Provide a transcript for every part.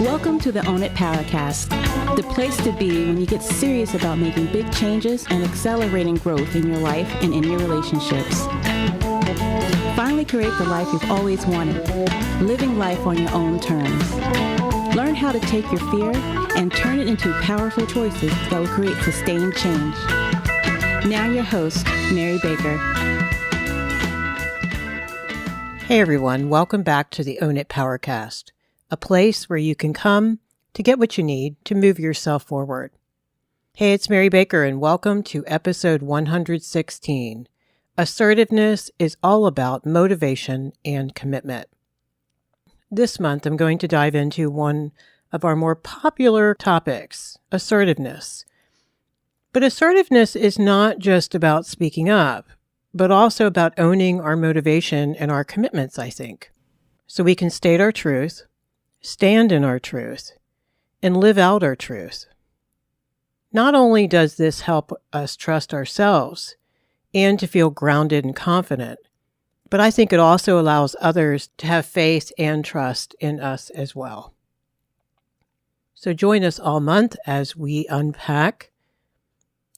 Welcome to the Own It Powercast, the place to be when you get serious about making big changes and accelerating growth in your life and in your relationships. Finally create the life you've always wanted, living life on your own terms. Learn how to take your fear and turn it into powerful choices that will create sustained change. Now your host, Mary Baker. Hey everyone, welcome back to the Own It Powercast, a place where you can come to get what you need to move yourself forward. Hey, it's Mary Baker and welcome to episode 116. Assertiveness is all about motivation and commitment. This month, I'm going to dive into one of our more popular topics, assertiveness. But assertiveness is not just about speaking up, but also about owning our motivation and our commitments, I think. So we can state our truth, stand in our truth, and live out our truth. Not only does this help us trust ourselves and to feel grounded and confident, but I think it also allows others to have faith and trust in us as well. So join us all month as we unpack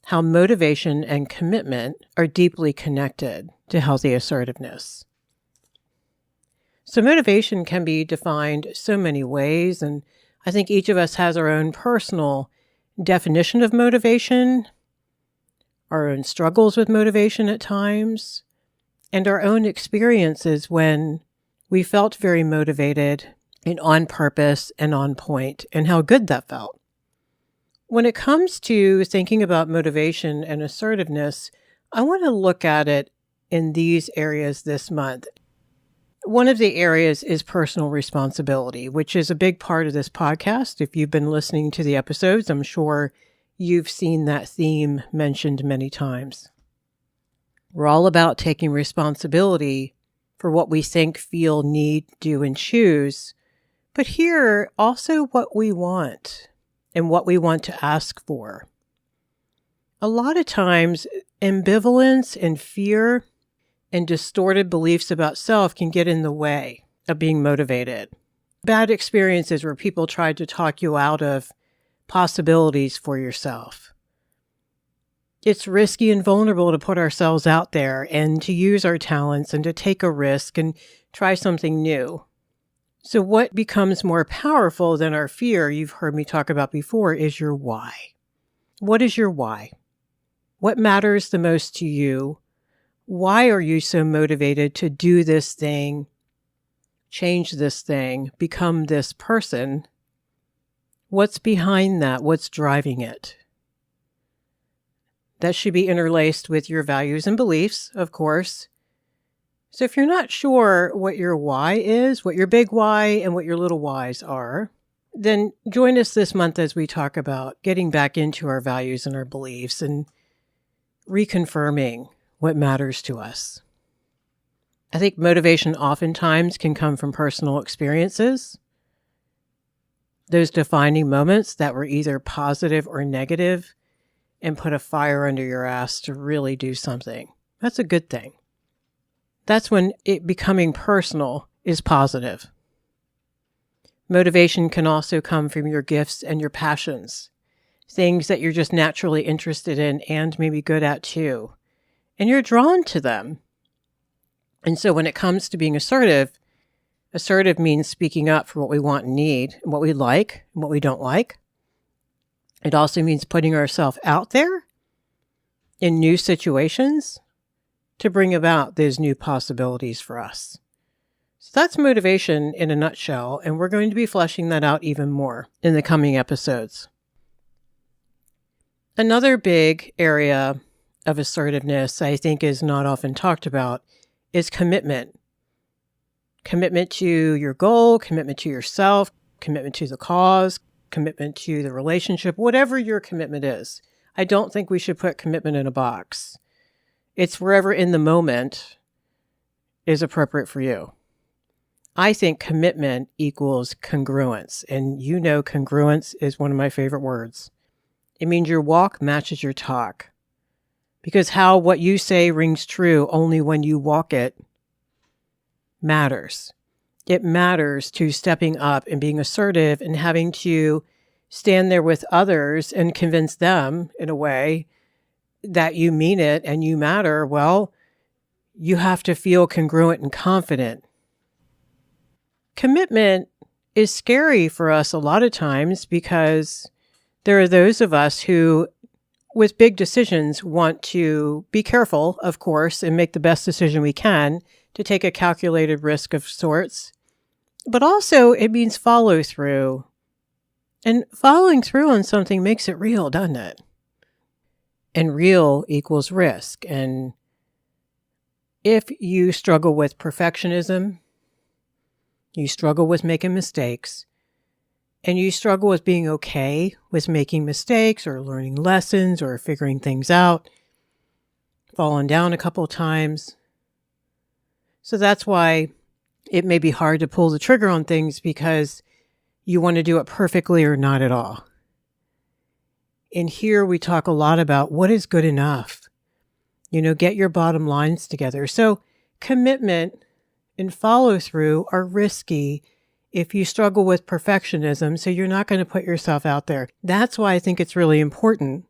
how motivation and commitment are deeply connected to healthy assertiveness. So motivation can be defined so many ways, and I think each of us has our own personal definition of motivation, our own struggles with motivation at times, and our own experiences when we felt very motivated and on purpose and on point, and how good that felt. When it comes to thinking about motivation and assertiveness, I want to look at it in these areas this month. One of the areas is personal responsibility, which is a big part of this podcast. If you've been listening to the episodes, I'm sure you've seen that theme mentioned many times. We're all about taking responsibility for what we think, feel, need, do, and choose, but here also what we want and what we want to ask for. A lot of times, ambivalence and fear and distorted beliefs about self can get in the way of being motivated. Bad experiences where people tried to talk you out of possibilities for yourself. It's risky and vulnerable to put ourselves out there and to use our talents and to take a risk and try something new. So what becomes more powerful than our fear, you've heard me talk about before, is your why. What is your why? What matters the most to you? Why are you so motivated to do this thing, change this thing, become this person? What's behind that? What's driving it? That should be interlaced with your values and beliefs, of course. So if you're not sure what your why is, what your big why and what your little whys are, then join us this month as we talk about getting back into our values and our beliefs and reconfirming what matters to us. I think motivation oftentimes can come from personal experiences, those defining moments that were either positive or negative and put a fire under your ass to really do something. That's a good thing. That's when it becoming personal is positive. Motivation can also come from your gifts and your passions, things that you're just naturally interested in and maybe good at too. And you're drawn to them. And so when it comes to being assertive means speaking up for what we want and need, and what we like and what we don't like. It also means putting ourselves out there in new situations to bring about those new possibilities for us. So that's motivation in a nutshell, and we're going to be fleshing that out even more in the coming episodes. Another big area of assertiveness I think is not often talked about is commitment. Commitment to your goal, commitment to yourself, commitment to the cause, commitment to the relationship, whatever your commitment is. I don't think we should put commitment in a box. It's wherever in the moment is appropriate for you. I think commitment equals congruence, and you know congruence is one of my favorite words. It means your walk matches your talk, because how what you say rings true only when you walk it matters. it matters to stepping up and being assertive and having to stand there with others and convince them in a way that you mean it and you matter, well, you have to feel congruent and confident. Commitment is scary for us a lot of times because there are those of us who, with big decisions, want to be careful, of course, and make the best decision we can to take a calculated risk of sorts. But also it means follow through. And following through on something makes it real, doesn't it? And real equals risk. And if you struggle with perfectionism, you struggle with making mistakes, and you struggle with being okay with making mistakes or learning lessons or figuring things out, falling down a couple of times. So that's why it may be hard to pull the trigger on things because you want to do it perfectly or not at all. And here we talk a lot about what is good enough. Get your bottom lines together. So commitment and follow through are risky if you struggle with perfectionism, so you're not going to put yourself out there. That's why I think it's really important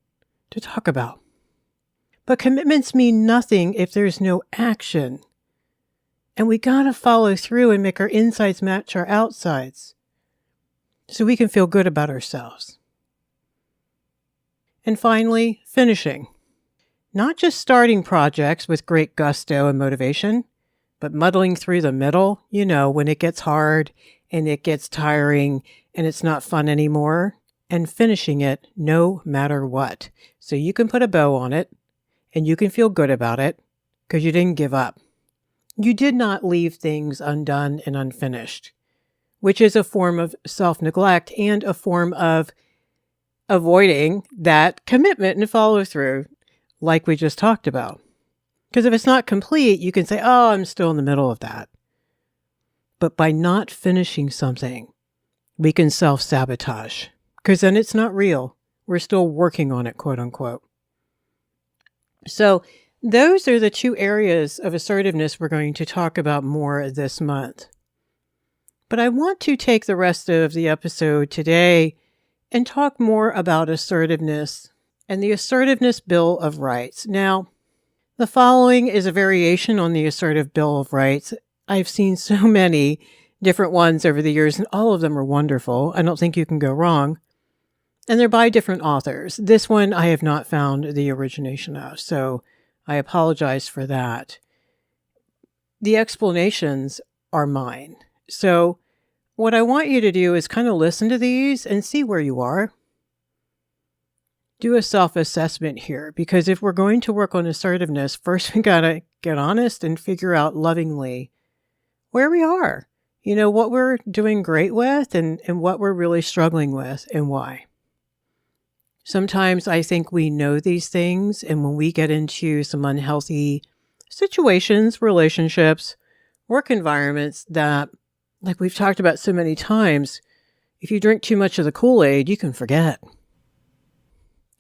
to talk about. But commitments mean nothing if there's no action. And we got to follow through and make our insides match our outsides so we can feel good about ourselves. And finally, finishing. Not just starting projects with great gusto and motivation, but muddling through the middle, when it gets hard and it gets tiring and it's not fun anymore, and finishing it no matter what. So you can put a bow on it and you can feel good about it because you didn't give up. You did not leave things undone and unfinished, which is a form of self-neglect and a form of avoiding that commitment and follow through like we just talked about. Because if it's not complete, you can say, oh, I'm still in the middle of that. But by not finishing something, we can self-sabotage because then it's not real. We're still working on it, quote unquote. So those are the two areas of assertiveness we're going to talk about more this month. But I want to take the rest of the episode today and talk more about assertiveness and the Assertiveness Bill of Rights. Now, the following is a variation on the Assertive Bill of Rights. I've seen so many different ones over the years, and all of them are wonderful. I don't think you can go wrong. And they're by different authors. This one I have not found the origination of, so I apologize for that. The explanations are mine. So what I want you to do is kind of listen to these and see where you are. Do a self-assessment here, because if we're going to work on assertiveness, first we got to get honest and figure out lovingly where we are. What we're doing great with and what we're really struggling with and why. Sometimes I think we know these things, and when we get into some unhealthy situations, relationships, work environments that, like we've talked about so many times, if you drink too much of the Kool-Aid, you can forget.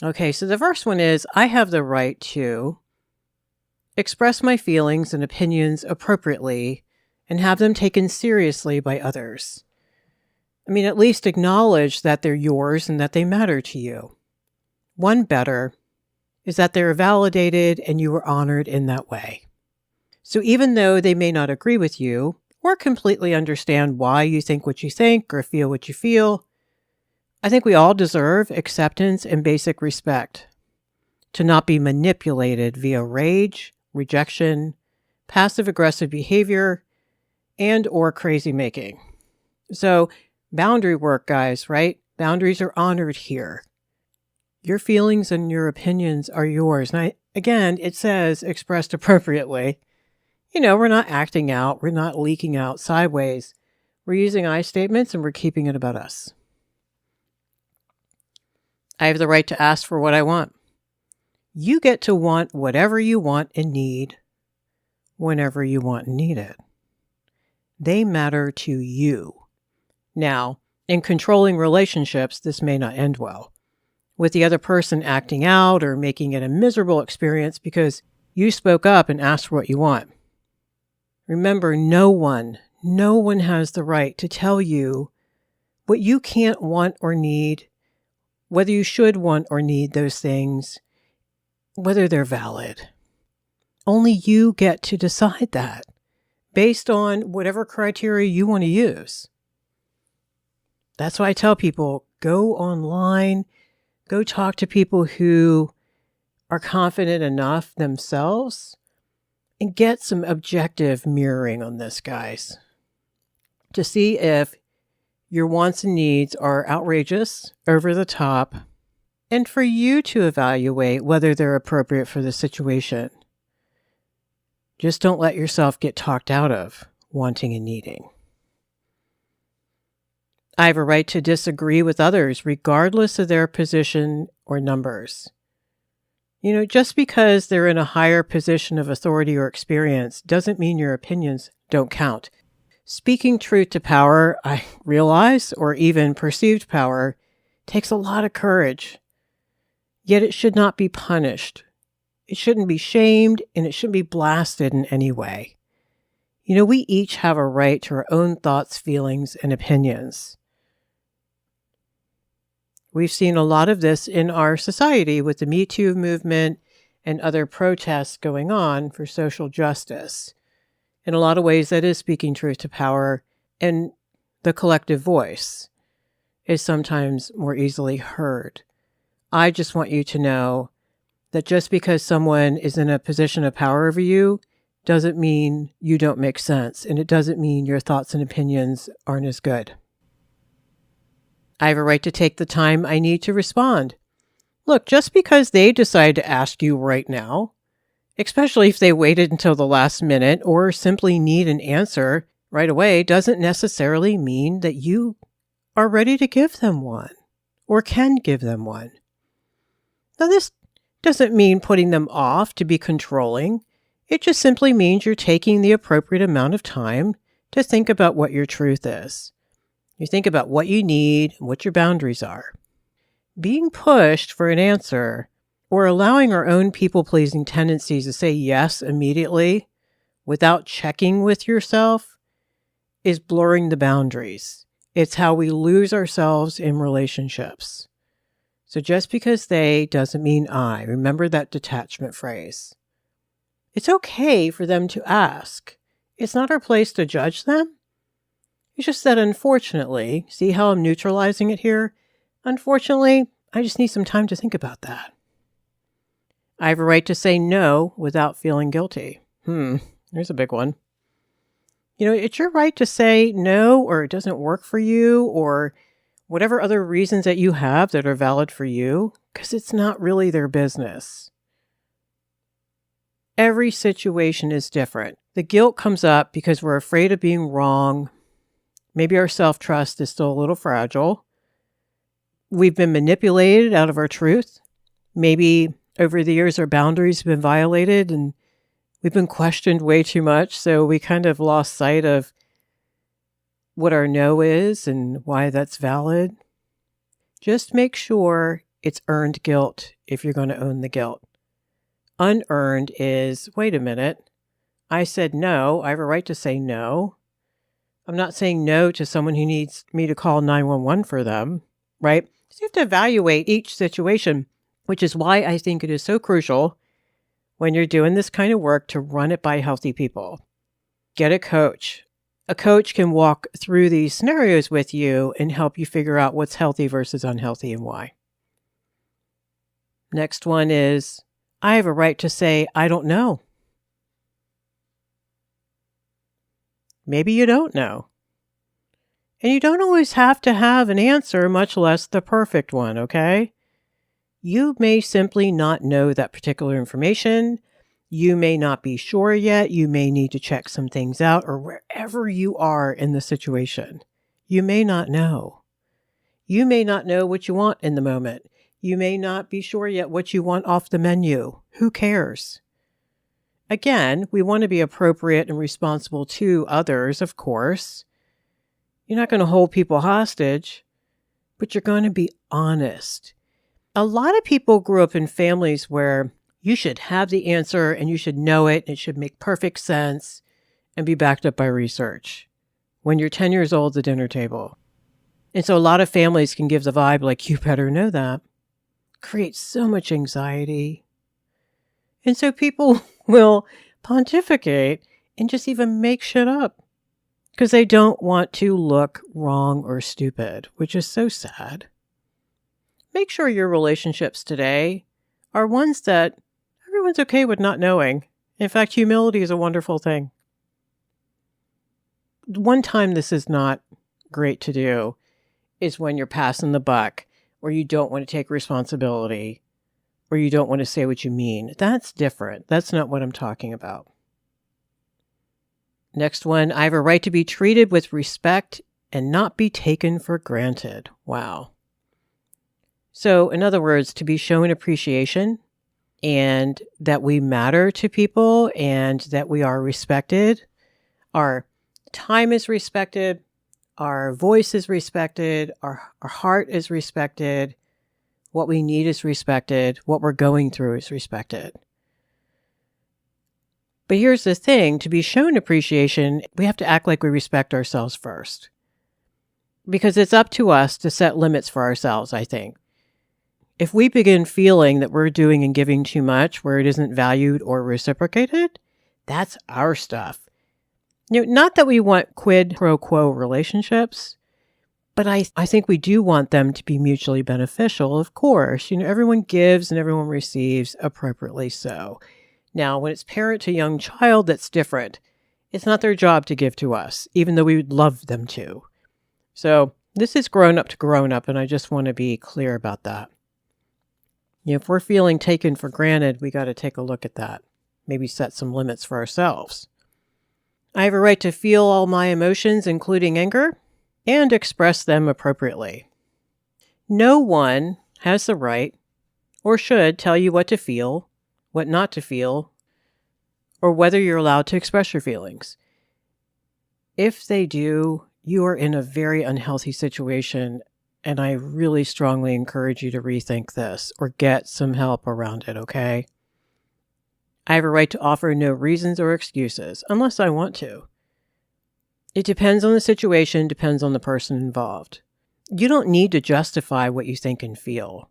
Okay, so the first one is, I have the right to express my feelings and opinions appropriately and have them taken seriously by others. At least acknowledge that they're yours and that they matter to you. One better is that they're validated and you are honored in that way. So even though they may not agree with you or completely understand why you think what you think or feel what you feel, I think we all deserve acceptance and basic respect, to not be manipulated via rage, rejection, passive-aggressive behavior, and or crazy making. So boundary work, guys, right? Boundaries are honored here. Your feelings and your opinions are yours. And again, it says expressed appropriately. We're not acting out. We're not leaking out sideways. We're using I statements and we're keeping it about us. I have the right to ask for what I want. You get to want whatever you want and need whenever you want and need it. They matter to you. Now, in controlling relationships, this may not end well, with the other person acting out or making it a miserable experience because you spoke up and asked for what you want. Remember, no one No one has the right to tell you what you can't want or need, whether you should want or need those things, whether they're valid. Only you get to decide that based on whatever criteria you want to use. That's why I tell people, go online, go talk to people who are confident enough themselves and get some objective mirroring on this, guys, to see if your wants and needs are outrageous, over the top, and for you to evaluate whether they're appropriate for the situation. Just don't let yourself get talked out of wanting and needing. I have a right to disagree with others, regardless of their position or numbers. Just because they're in a higher position of authority or experience doesn't mean your opinions don't count. Speaking truth to power, I realize, or even perceived power, takes a lot of courage. Yet it should not be punished. It shouldn't be shamed, and it shouldn't be blasted in any way. We each have a right to our own thoughts, feelings, and opinions. We've seen a lot of this in our society with the Me Too movement and other protests going on for social justice. In a lot of ways, that is speaking truth to power, and the collective voice is sometimes more easily heard. I just want you to know that just because someone is in a position of power over you doesn't mean you don't make sense, and it doesn't mean your thoughts and opinions aren't as good. I have a right to take the time I need to respond. Look, just because they decide to ask you right now, especially if they waited until the last minute or simply need an answer right away, doesn't necessarily mean that you are ready to give them one or can give them one. Now, this doesn't mean putting them off to be controlling. It just simply means you're taking the appropriate amount of time to think about what your truth is. You think about what you need and what your boundaries are. Being pushed for an answer or allowing our own people-pleasing tendencies to say yes immediately without checking with yourself is blurring the boundaries. It's how we lose ourselves in relationships. So just because they doesn't mean I. Remember that detachment phrase. It's okay for them to ask. It's not our place to judge them. It's just that unfortunately, see how I'm neutralizing it here? Unfortunately, I just need some time to think about that. I have a right to say no without feeling guilty. There's a big one. It's your right to say no, or it doesn't work for you, or whatever other reasons that you have that are valid for you, because it's not really their business. Every situation is different. The guilt comes up because we're afraid of being wrong. Maybe our self-trust is still a little fragile. We've been manipulated out of our truth. Maybe over the years our boundaries have been violated and we've been questioned way too much, so we kind of lost sight of what our no is and why that's valid. Just make sure it's earned guilt if you're going to own the guilt. Unearned is, wait a minute, I said no, I have a right to say no. I'm not saying no to someone who needs me to call 911 for them, right? So you have to evaluate each situation, which is why I think it is so crucial when you're doing this kind of work to run it by healthy people. Get a coach. A coach can walk through these scenarios with you and help you figure out what's healthy versus unhealthy and why. Next one is, I have a right to say, I don't know. Maybe you don't know. And you don't always have to have an answer, much less the perfect one, okay? You may simply not know that particular information. You may not be sure yet. You may need to check some things out, or wherever you are in the situation. You may not know. You may not know what you want in the moment. You may not be sure yet what you want off the menu. Who cares? Again, we want to be appropriate and responsible to others, of course. You're not going to hold people hostage, but you're going to be honest. A lot of people grew up in families where you should have the answer and you should know it, and it should make perfect sense and be backed up by research. when you're 10 years old at the dinner table. And so a lot of families can give the vibe like, you better know that. Creates so much anxiety. And so people will pontificate and just even make shit up because they don't want to look wrong or stupid, which is so sad. Make sure your relationships today are ones that everyone's okay with not knowing. In fact, humility is a wonderful thing. One time this is not great to do is when you're passing the buck, or you don't want to take responsibility, or you don't want to say what you mean. That's different. That's not what I'm talking about. Next one, I have a right to be treated with respect and not be taken for granted. Wow. So, in other words, to be shown appreciation and that we matter to people and that we are respected. Our time is respected. Our voice is respected. Our heart is respected. What we need is respected. What we're going through is respected. But here's the thing. To be shown appreciation, we have to act like we respect ourselves first. Because it's up to us to set limits for ourselves, I think. If we begin feeling that we're doing and giving too much where it isn't valued or reciprocated, that's our stuff. Not that we want quid pro quo relationships, but I think we do want them to be mutually beneficial, of course. Everyone gives and everyone receives appropriately so. Now, when it's parent to young child, that's different. It's not their job to give to us, even though we would love them to. So this is grown up to grown up, and I just want to be clear about that. If we're feeling taken for granted, we got to take a look at that. Maybe set some limits for ourselves. I have a right to feel all my emotions, including anger, and express them appropriately. No one has the right or should tell you what to feel, what not to feel, or whether you're allowed to express your feelings. If they do, you are in a very unhealthy situation, and I really strongly encourage you to rethink this or get some help around it, okay? I have a right to offer no reasons or excuses, unless I want to. It depends on the situation, depends on the person involved. You don't need to justify what you think and feel.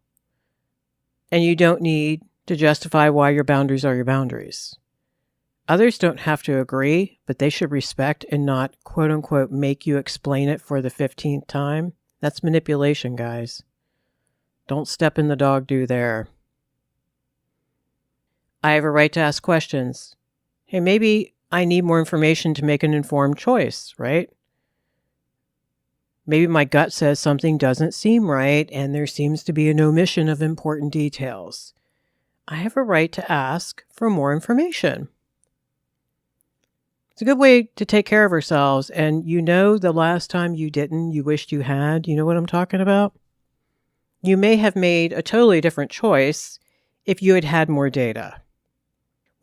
And you don't need to justify why your boundaries are your boundaries. Others don't have to agree, but they should respect and not, quote unquote, make you explain it for the 15th time. That's manipulation, guys. Don't step in the dog do there. I have a right to ask questions. Hey, maybe I need more information to make an informed choice, right? Maybe my gut says something doesn't seem right and there seems to be an omission of important details. I have a right to ask for more information. It's a good way to take care of ourselves. And the last time you didn't, you wished you had. You know what I'm talking about? You may have made a totally different choice if you had had more data.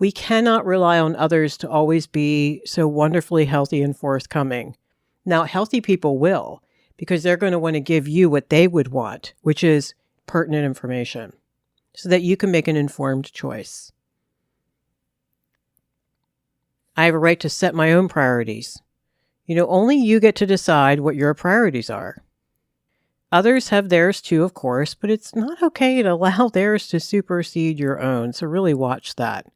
We cannot rely on others to always be so wonderfully healthy and forthcoming. Now, healthy people will, because they're going to want to give you what they would want, which is pertinent information, so that you can make an informed choice. I have a right to set my own priorities. Only you get to decide what your priorities are. Others have theirs too, of course, but it's not okay to allow theirs to supersede your own, so really watch that.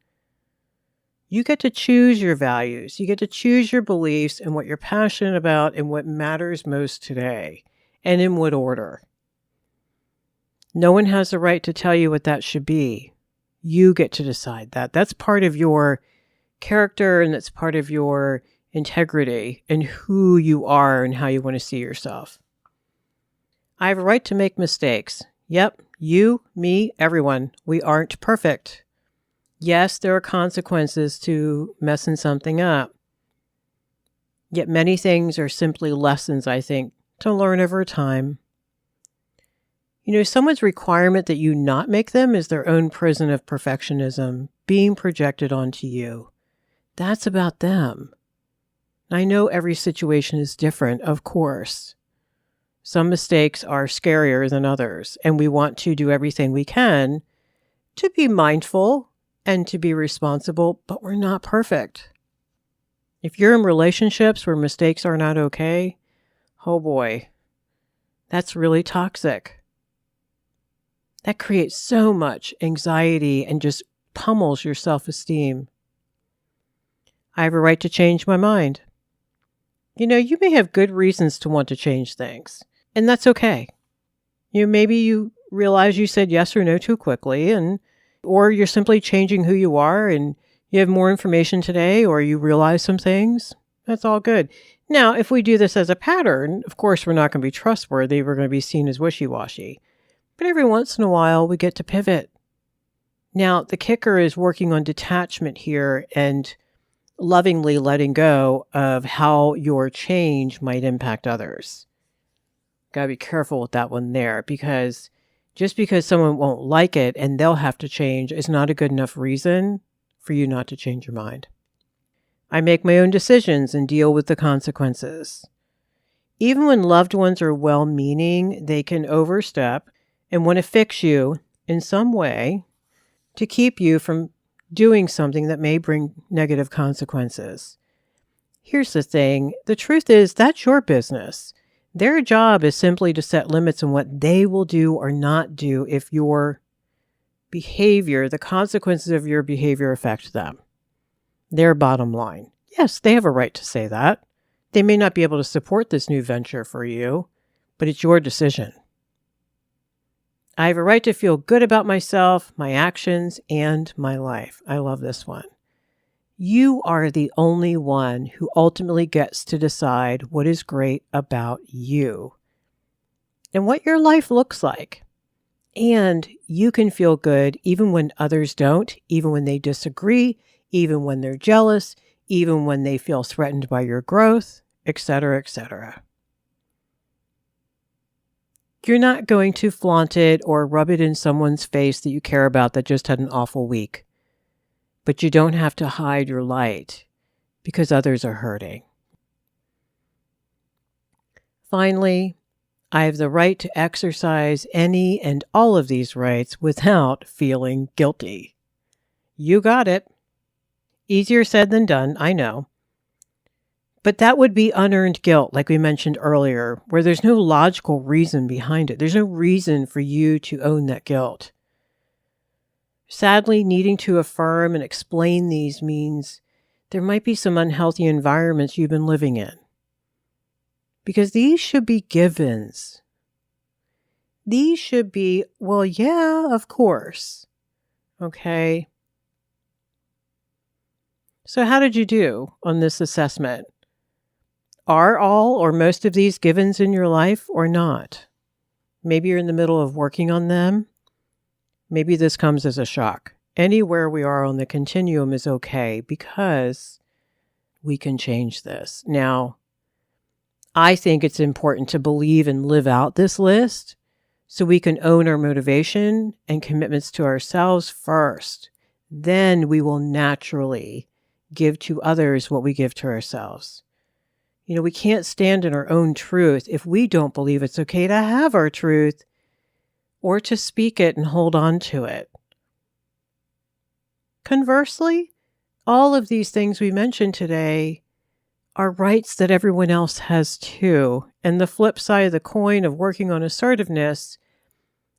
You get to choose your values. You get to choose your beliefs and what you're passionate about and what matters most today, and in what order. No one has the right to tell you what that should be. You get to decide that. That's part of your character, and that's part of your integrity and who you are and how you want to see yourself. I have a right to make mistakes. Yep, you, me, everyone. We aren't perfect. Yes, there are consequences to messing something up. Yet many things are simply lessons, I think, to learn over time. Someone's requirement that you not make them is their own prison of perfectionism being projected onto you. That's about them. I know every situation is different, of course. Some mistakes are scarier than others, and we want to do everything we can to be mindful and to be responsible, but we're not perfect. If you're in relationships where mistakes are not okay, oh boy, that's really toxic. That creates so much anxiety and just pummels your self-esteem. I have a right to change my mind. You may have good reasons to want to change things, and that's okay. Maybe you realize you said yes or no too quickly, or you're simply changing who you are and you have more information today, or you realize some things. That's all good. Now, if we do this as a pattern, of course, we're not going to be trustworthy. We're going to be seen as wishy-washy. But every once in a while, we get to pivot. Now, the kicker is working on detachment here and lovingly letting go of how your change might impact others. Got to be careful with that one there, because just because someone won't like it and they'll have to change is not a good enough reason for you not to change your mind. I make my own decisions and deal with the consequences. Even when loved ones are well-meaning, they can overstep and want to fix you in some way to keep you from doing something that may bring negative consequences. Here's the thing. The truth is, that's your business. Their job is simply to set limits on what they will do or not do if your behavior, the consequences of your behavior affect them. Their bottom line. Yes, they have a right to say that. They may not be able to support this new venture for you, but it's your decision. I have a right to feel good about myself, my actions, and my life. I love this one. You are the only one who ultimately gets to decide what is great about you and what your life looks like. And you can feel good even when others don't, even when they disagree, even when they're jealous, even when they feel threatened by your growth, etc., etc. You're not going to flaunt it or rub it in someone's face that you care about that just had an awful week. But you don't have to hide your light because others are hurting. Finally, I have the right to exercise any and all of these rights without feeling guilty. You got it. Easier said than done, I know. But that would be unearned guilt, like we mentioned earlier, where there's no logical reason behind it. There's no reason for you to own that guilt. Sadly, needing to affirm and explain these means there might be some unhealthy environments you've been living in. Because these should be givens. These should be, well, yeah, of course. Okay. So how did you do on this assessment? Are all or most of these givens in your life or not? Maybe you're in the middle of working on them. Maybe this comes as a shock. Anywhere we are on the continuum is okay because we can change this. Now, I think it's important to believe and live out this list so we can own our motivation and commitments to ourselves first. Then we will naturally give to others what we give to ourselves. We can't stand in our own truth if we don't believe it's okay to have our truth or to speak it and hold on to it. Conversely, all of these things we mentioned today are rights that everyone else has too. And the flip side of the coin of working on assertiveness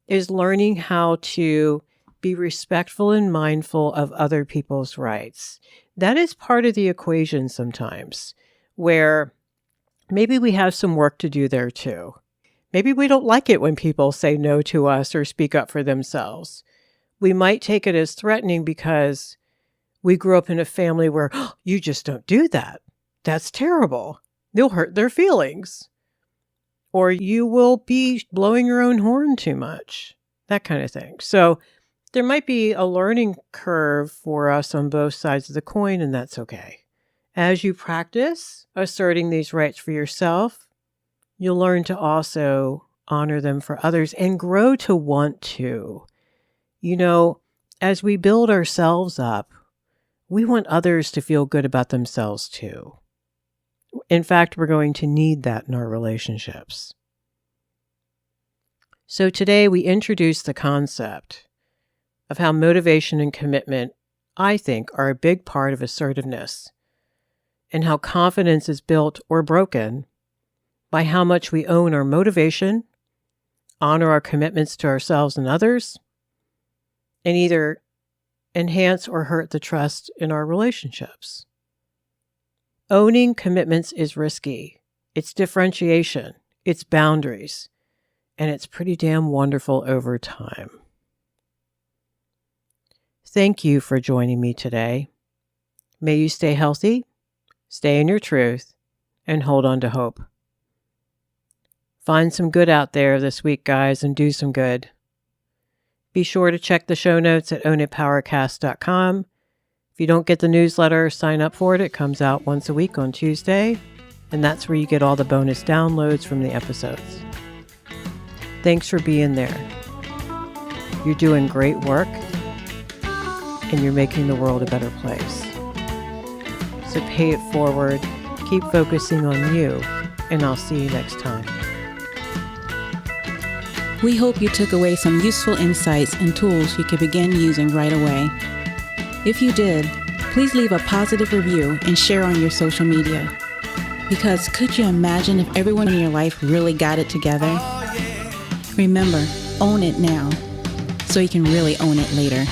is learning how to be respectful and mindful of other people's rights. That is part of the equation sometimes, where maybe we have some work to do there too. Maybe we don't like it when people say no to us or speak up for themselves. We might take it as threatening because we grew up in a family where, oh, you just don't do that. That's terrible. You'll hurt their feelings. Or you will be blowing your own horn too much. That kind of thing. So there might be a learning curve for us on both sides of the coin, and that's okay. As you practice asserting these rights for yourself, you'll learn to also honor them for others and grow to want to. As we build ourselves up, we want others to feel good about themselves too. In fact, we're going to need that in our relationships. So today we introduced the concept of how motivation and commitment, I think, are a big part of assertiveness. and how confidence is built or broken by how much we own our motivation, honor our commitments to ourselves and others, and either enhance or hurt the trust in our relationships. Owning commitments is risky. It's differentiation, it's boundaries, and it's pretty damn wonderful over time. Thank you for joining me today. May you stay healthy, stay in your truth, and hold on to hope. Find some good out there this week, guys, and do some good. Be sure to check the show notes at ownitpowercast.com. If you don't get the newsletter, sign up for it. It comes out once a week on Tuesday, and that's where you get all the bonus downloads from the episodes. Thanks for being there. You're doing great work, and you're making the world a better place. So pay it forward, keep focusing on you, and I'll see you next time. We hope you took away some useful insights and tools you could begin using right away. If you did, please leave a positive review and share on your social media. Because could you imagine if everyone in your life really got it together? Remember, own it now, so you can really own it later.